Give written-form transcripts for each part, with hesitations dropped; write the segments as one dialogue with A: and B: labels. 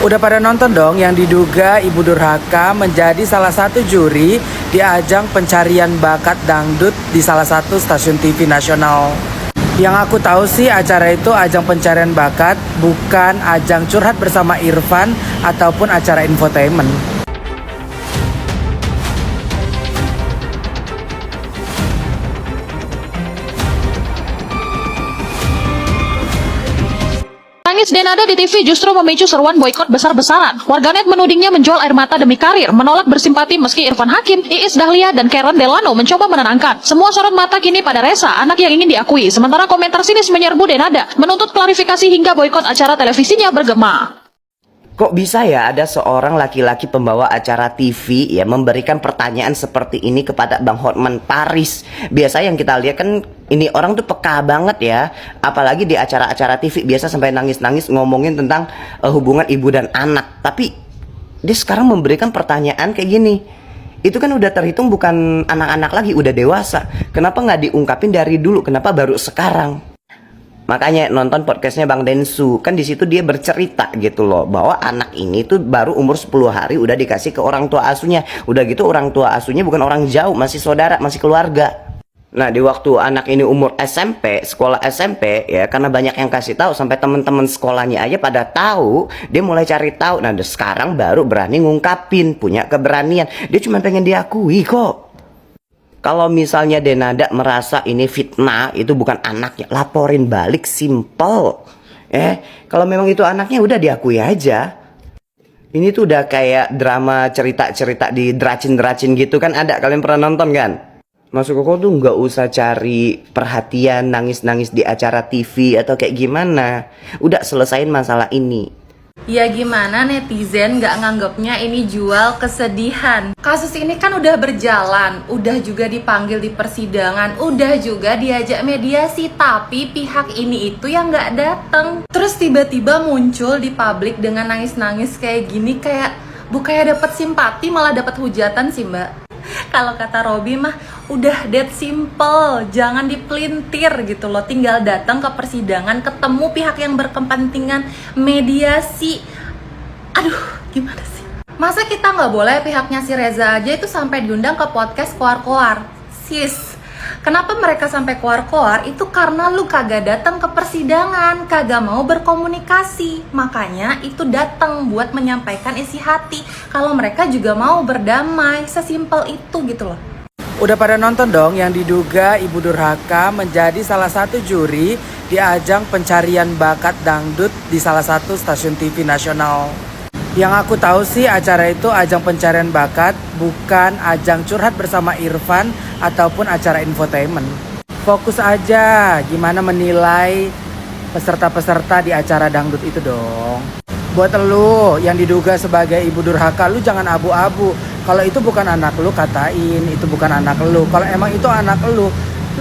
A: Udah pada nonton dong yang diduga Ibu Durhaka menjadi salah satu juri di ajang pencarian bakat dangdut di salah satu stasiun TV nasional. Yang aku tahu sih acara itu ajang pencarian bakat, bukan ajang curhat bersama Irfan ataupun acara infotainment.
B: Tangis Denada di TV justru memicu seruan boikot besar-besaran. Warganet menudingnya menjual air mata demi karir, menolak bersimpati meski Irfan Hakim, Iis Dahlia, dan Karen Delano mencoba menenangkan. Semua sorot mata kini pada Resa, anak yang ingin diakui. Sementara komentar sinis menyerbu Denada, menuntut klarifikasi hingga boikot acara televisinya bergema.
C: Kok bisa ya ada seorang laki-laki pembawa acara TV ya memberikan pertanyaan seperti ini kepada Bang Hotman Paris? Biasa yang kita lihat kan ini orang tuh peka banget ya. Apalagi di acara-acara TV biasa sampai nangis-nangis ngomongin tentang hubungan ibu dan anak. Tapi dia sekarang memberikan pertanyaan kayak gini. Itu kan udah terhitung bukan anak-anak lagi, udah dewasa. Kenapa nggak diungkapin dari dulu? Kenapa baru sekarang? Makanya nonton podcastnya Bang Densu, kan di situ dia bercerita gitu loh, bahwa anak ini tuh baru umur 10 hari udah dikasih ke orang tua asuhnya. Udah gitu orang tua asuhnya bukan orang jauh, masih saudara, masih keluarga. Nah di waktu anak ini umur SMP, sekolah SMP ya, karena banyak yang kasih tahu sampai teman-teman sekolahnya aja pada tahu, dia mulai cari tahu. Nah sekarang baru berani ngungkapin, punya keberanian. Dia cuma pengen diakui kok. Kalau misalnya Denada merasa ini fitnah, itu bukan anaknya, laporin balik, simple. Kalau memang itu anaknya udah diakui aja. Ini tuh udah kayak drama cerita-cerita di Dracin-Dracin gitu kan, ada, kalian pernah nonton kan? Masuk kok tuh nggak usah cari perhatian, nangis-nangis di acara TV atau kayak gimana. Udah selesain masalah ini.
D: Ya gimana netizen gak nganggapnya ini jual kesedihan. Kasus ini kan udah berjalan, udah juga dipanggil di persidangan, udah juga diajak mediasi, tapi pihak ini itu yang gak dateng. Terus tiba-tiba muncul di publik dengan nangis-nangis kayak gini, kayak bukannya dapat simpati malah dapat hujatan sih mbak. Kalau kata Robby mah udah dead simple, jangan dipelintir gitu loh. Tinggal datang ke persidangan, ketemu pihak yang berkepentingan, mediasi. Aduh, gimana sih? Masa kita nggak boleh pihaknya si Reza aja itu sampai diundang ke podcast koar-koar? Sis, kenapa mereka sampai koar-koar? Itu karena lu kagak datang ke persidangan, kagak mau berkomunikasi. Makanya itu datang buat menyampaikan isi hati. Kalau mereka juga mau berdamai, sesimpel itu gitu loh.
A: Udah pada nonton dong yang diduga Ibu Durhaka menjadi salah satu juri di ajang pencarian bakat dangdut di salah satu stasiun TV nasional. Yang aku tahu sih acara itu ajang pencarian bakat, bukan ajang curhat bersama Irfan ataupun acara infotainment. Fokus aja gimana menilai peserta-peserta di acara dangdut itu dong. Buat lu yang diduga sebagai Ibu Durhaka, lu jangan abu-abu. Kalau itu bukan anak lu, katain itu bukan anak lu. Kalau emang itu anak lu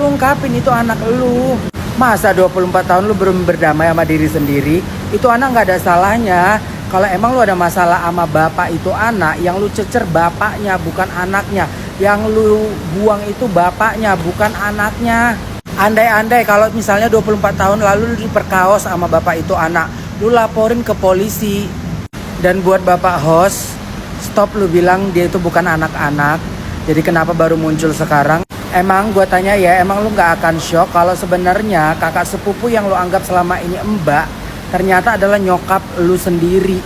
A: ungkapin itu anak lu. Masa 24 tahun lu belum berdamai sama diri sendiri? Itu anak gak ada salahnya. Kalau emang lu ada masalah sama bapak itu anak, yang lu cecer bapaknya bukan anaknya. Yang lu buang itu bapaknya bukan anaknya. Andai-andai kalau misalnya 24 tahun lalu lu diperkaos sama bapak itu anak, lu laporin ke polisi. Dan buat bapak host, stop lu bilang dia itu bukan anak-anak. Jadi kenapa baru muncul sekarang? Emang gue tanya ya, emang lu gak akan shock kalau sebenarnya kakak sepupu yang lu anggap selama ini mbak ternyata adalah nyokap lu sendiri.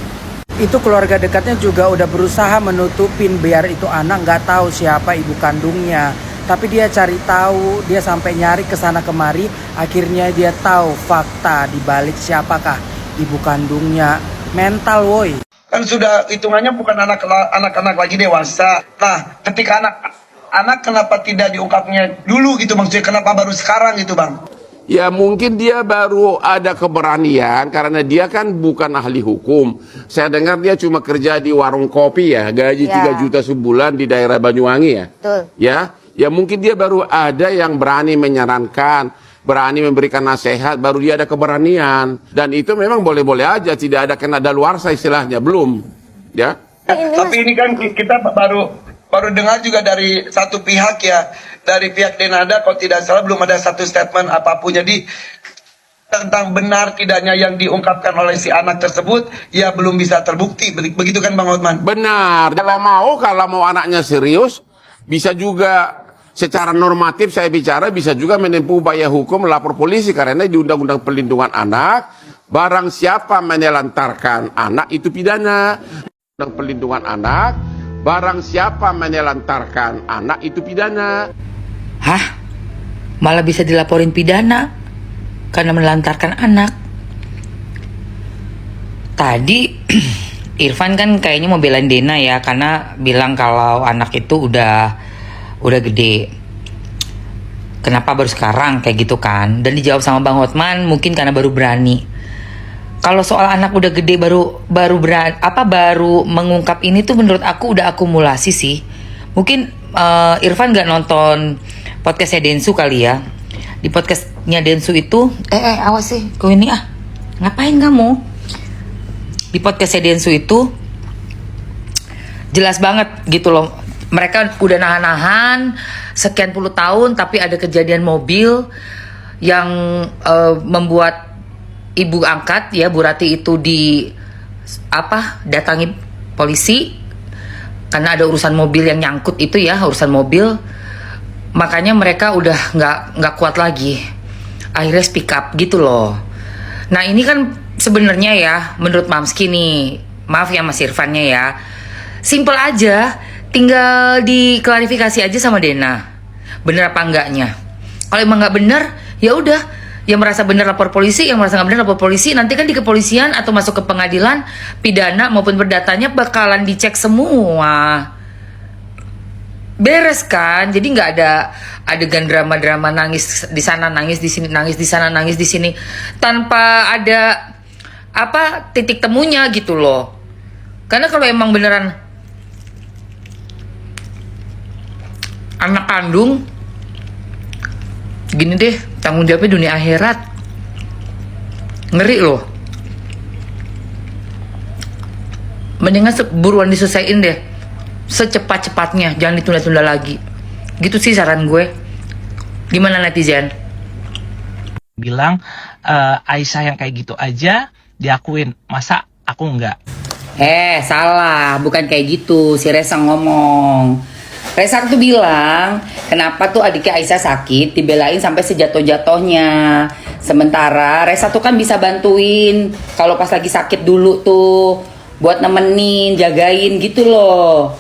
A: Itu keluarga dekatnya juga udah berusaha menutupin biar itu anak gak tahu siapa ibu kandungnya. Tapi dia cari tahu, dia sampai nyari kesana kemari, akhirnya dia tahu fakta dibalik siapakah ibu kandungnya. Mental woi.
E: Kan sudah hitungannya bukan anak-anak lagi dewasa. Nah, ketika anak kenapa tidak diungkapnya dulu gitu, maksudnya kenapa baru sekarang gitu bang?
F: Ya mungkin dia baru ada keberanian karena dia kan bukan ahli hukum. Saya dengar dia cuma kerja di warung kopi ya, gaji 3 juta sebulan di daerah Banyuwangi ya. Betul. Ya mungkin dia baru ada yang berani menyarankan, berani memberikan nasihat, baru dia ada keberanian. Dan itu memang boleh-boleh aja, tidak ada kena daluarsa istilahnya, belum. Ya.
E: Tapi ini kan kita baru dengar juga dari satu pihak ya, dari pihak Denada kalau tidak salah belum ada satu statement apapun. Jadi tentang benar tidaknya yang diungkapkan oleh si anak tersebut, ya belum bisa terbukti. Begitu kan Bang Hotman?
F: Benar. Kalau mau anaknya serius, bisa juga secara normatif saya bicara, bisa juga menempuh upaya hukum, lapor polisi, karena di Undang-Undang Perlindungan Anak, barang siapa menelantarkan anak itu pidana. Undang Perlindungan Anak, barang siapa menelantarkan anak itu pidana.
G: Hah? Malah bisa dilaporin pidana karena menelantarkan anak. Tadi Irfan kan kayaknya mau belain Dena ya, karena bilang kalau anak itu udah gede. Kenapa baru sekarang kayak gitu kan? Dan dijawab sama Bang Hotman mungkin karena baru berani. Kalau soal anak udah gede baru berani, baru mengungkap ini tuh menurut aku udah akumulasi sih. Mungkin Irfan nggak nonton podcastnya Densu kali ya. Di podcastnya Densu itu awas sih kau ini ngapain kamu? Di podcastnya Densu itu jelas banget gitu loh, mereka udah nahan-nahan sekian puluh tahun, tapi ada kejadian mobil yang membuat ibu angkat ya Bu Rati itu datangi polisi karena ada urusan mobil yang nyangkut itu ya, urusan mobil. Makanya mereka udah nggak kuat lagi, akhirnya speak up gitu loh. Nah ini kan sebenarnya ya menurut Mamski nih, maaf ya Mas Irfannya ya, simple aja, tinggal diklarifikasi aja sama Dena, bener apa enggaknya. Kalau emang nggak bener ya udah, yang merasa bener lapor polisi, yang merasa nggak bener lapor polisi. Nanti kan di kepolisian atau masuk ke pengadilan pidana maupun perdatanya bakalan dicek semua. Beres kan, jadi nggak ada adegan drama-drama nangis di sana, nangis di sini, nangis di sana, nangis di sini, tanpa ada titik temunya gitu loh. Karena kalau emang beneran anak kandung, gini deh, tanggung jawabnya dunia akhirat, ngeri loh. Mendingan buruan diselesaiin deh, secepat-cepatnya, jangan ditunda-tunda lagi. Gitu sih saran gue. Gimana netizen?
H: Bilang Aisyah yang kayak gitu aja diakuin, masa aku enggak?
G: Salah, bukan kayak gitu. Si Resa ngomong. Resa tuh bilang, kenapa tuh adiknya Aisyah sakit dibelain sampai sejatuh-jatuhnya. Sementara Resa tuh kan bisa bantuin kalau pas lagi sakit dulu tuh, buat nemenin, jagain gitu loh.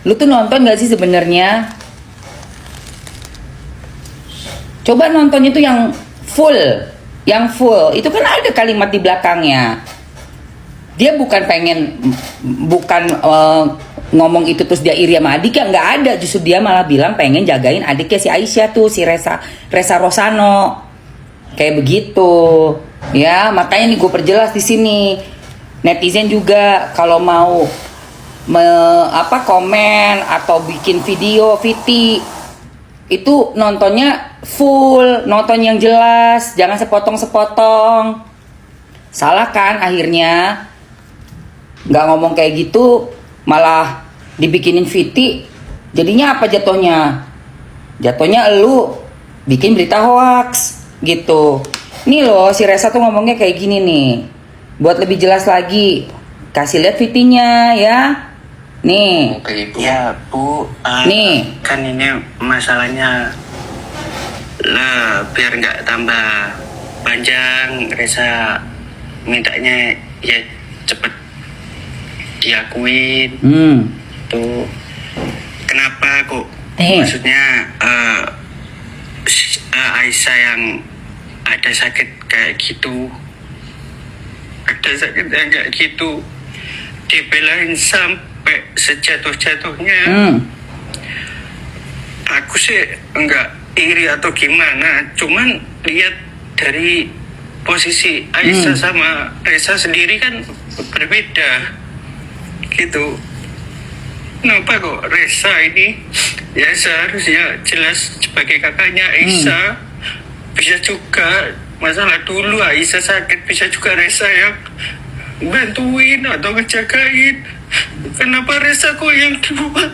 G: Lu tuh nonton gak sih sebenarnya? Coba nonton itu yang full. Itu kan ada kalimat di belakangnya. Dia bukan ngomong itu terus dia iri sama adiknya, nggak ada. Justru dia malah bilang pengen jagain adiknya si Aisyah tuh, si Resa Rosano. Kayak begitu. Ya, makanya nih gue perjelas di sini. Netizen juga kalau mau komen atau bikin video VT itu nontonnya full, nonton yang jelas, jangan sepotong-sepotong. Salah kan akhirnya, nggak ngomong kayak gitu malah dibikinin VT, jadinya apa jatuhnya? Jatuhnya elu bikin berita hoax gitu. Nih loh si Resa tuh ngomongnya kayak gini nih. Buat lebih jelas lagi, kasih lihat VT-nya ya. Nih.
I: Oke, ya Bu.
G: Nih.
I: Kan ini masalahnya lah, biar nggak tambah panjang, Resa mintanya ya cepet diakuin. Tuh kenapa kok? Maksudnya Aisyah yang ada sakit kayak gitu, dibelain sampai sejatuh-jatuhnya. Aku sih enggak iri atau gimana, cuman lihat dari posisi Aisyah sama Resa sendiri kan berbeda gitu. Kenapa kok Resa ini ya seharusnya jelas sebagai kakaknya Aisyah, bisa juga masalah dulu Aisyah sakit, bisa juga Resa yang bantuin atau ngejagain. Kenapa Resa kok yang dibuang?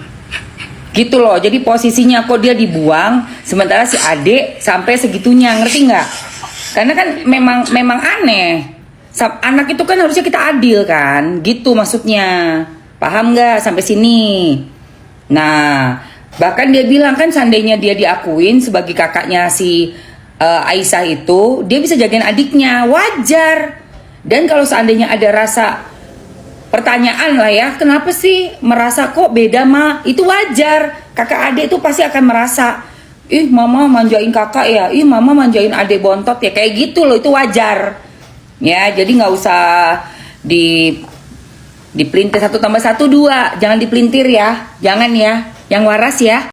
G: Gitu loh, jadi posisinya kok dia dibuang, sementara si adik sampai segitunya, ngerti nggak? Karena kan memang aneh. Anak itu kan harusnya kita adil kan, gitu maksudnya. Paham nggak sampai sini? Nah, bahkan dia bilang kan seandainya dia diakuin sebagai kakaknya si Aisyah itu, dia bisa jagain adiknya, wajar. Dan kalau seandainya ada rasa pertanyaan lah ya, kenapa sih merasa kok beda mah? Itu wajar. Kakak adik itu pasti akan merasa, ih mama manjain kakak ya, ih mama manjain adik bontot ya, kayak gitu loh, itu wajar. Ya, jadi nggak usah dipelintir 1 tambah 1 2, jangan dipelintir ya, jangan ya, yang waras ya.